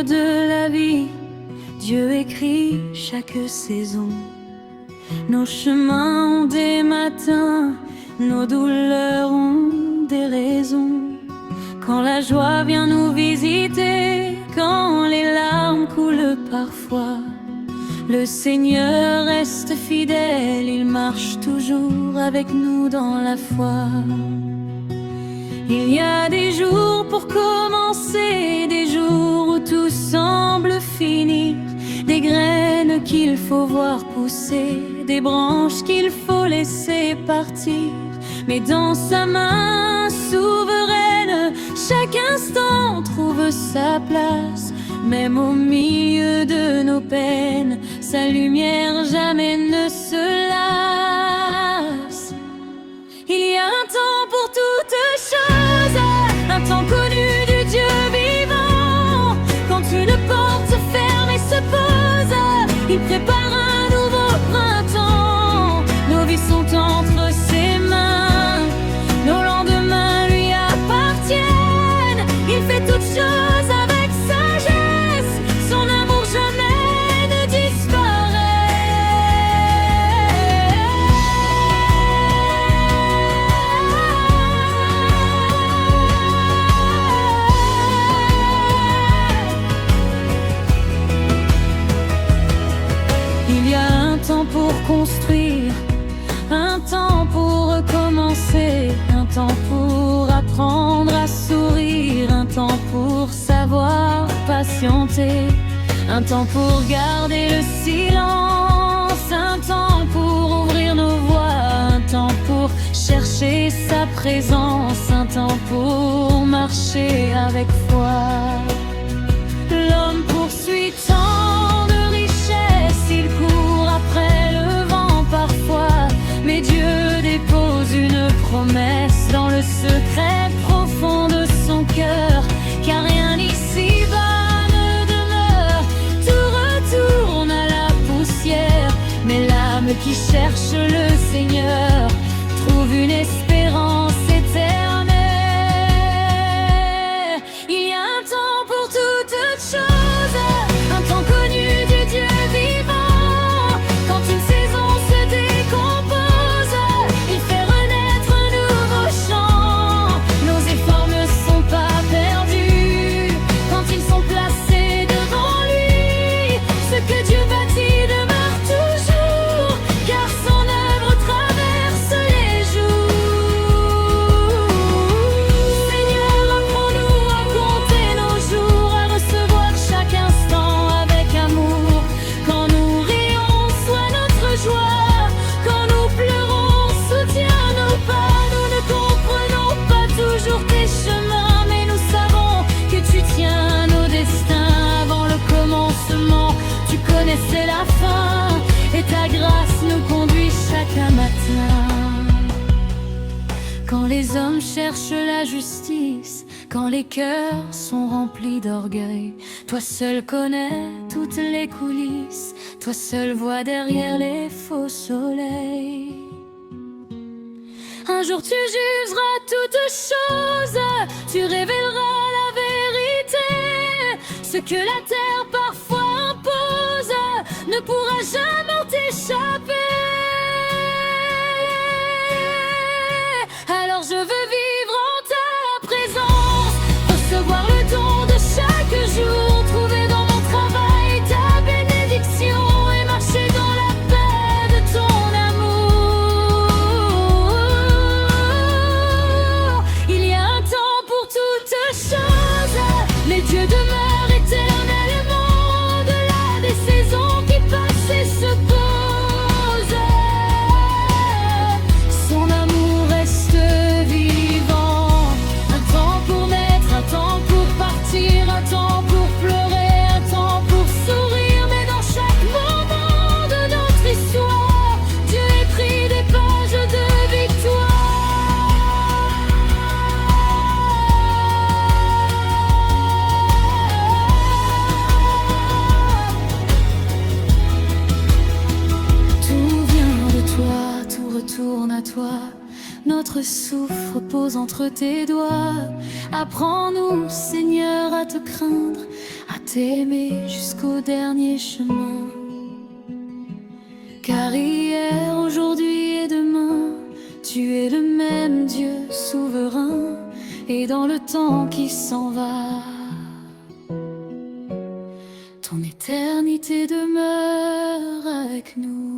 de la vie, Dieu écrit chaque saison. Nos chemins ont des matins, nos douleurs ont des raisons. Quand la joie vient nous visiter, quand les larmes coulent parfois, le Seigneur reste fidèle, il marche toujours avec nous dans la foi. Il y a des jours pour commencer, des jours où tout semble finir, des graines qu'il faut voir pousser, des branches qu'il faut laisser partir. Mais dans sa main souveraine, chaque instant trouve sa place. Même au milieu de nos peines, sa lumière jamais ne se lasse. Il y a un temps pour toutes choses, un temps connu du Dieu vivant. Quand une porte se ferme et se pose, il prépare un nouveau printemps. Nos vies sont entre ses mains, nos lendemains lui appartiennent. Il fait toutes choses avec sagesse, son amour jamais ne disparaît. Il y a un temps pour construire, un temps pour recommencer, un temps pour apprendre à sourire, un temps pour savoir patienter, un temps pour garder le silence, un temps pour ouvrir nos voix, un temps pour chercher sa présence, un temps pour marcher avec foi. L'homme poursuit tant de richesses, il court après le vent parfois, mais Dieu dépose une promesse dans le secret profond de son cœur, car rien ici-bas ne demeure, tout retourne à la poussière. Mais l'âme qui cherche le Seigneur trouve une espérance éternelle. Il y a un temps pour toutes choses, un temps connu du Dieu vivant. Quand une saison se décompose, il fait renaître un nouveau chant. Nos efforts ne sont pas perdus quand ils sont placés devant lui. Ce que Dieu bâtit demeure toujours, car son œuvre traverse les jours. Seigneur, apprends-nous à compter nos jours, à recevoir chaque instant avec amour. Quand nous rions, sois notre joie, quand nous pleurons, soutiens nos pas. Nous ne comprenons pas toujours tes chemins, mais nous savons que tu tiens nos destins avant le commencement. Tu connaissais la fin, et ta grâce nous conduit chaque matin. Quand les hommes cherchent la justice, quand les cœurs sont remplis d'orgueil, toi seul connais toutes les coulisses, toi seul vois derrière les faux soleils. Un jour tu jugeras toutes choses, tu révéleras la vérité. Ce que la terre parfois impose ne pourra jamais t'échapper. Alors je veux vivre en ta présence, recevoir le don de chaque jour, trouver dans mon travail ta bénédiction et marcher dans la paix de ton amour. Il y a un temps pour toutes choses, mais Dieu demeure éternellement au-delà des saisons qui passent et se posent. Son amour reste vivant, un temps pour naître, un temps pour partir, un temps pour pleurer, un temps pour sourire. Mais dans chaque moment de notre histoire, Dieu écrit des pages de victoire. Tout vient de toi, tout retourne à toi. Notre souffle repose entre tes doigts. Apprends-nous, Seigneur, à te craindre, à t'aimer jusqu'au dernier chemin. Car hier, aujourd'hui et demain, tu es le même Dieu souverain. Et dans le temps qui s'en va, ton éternité demeure avec nous.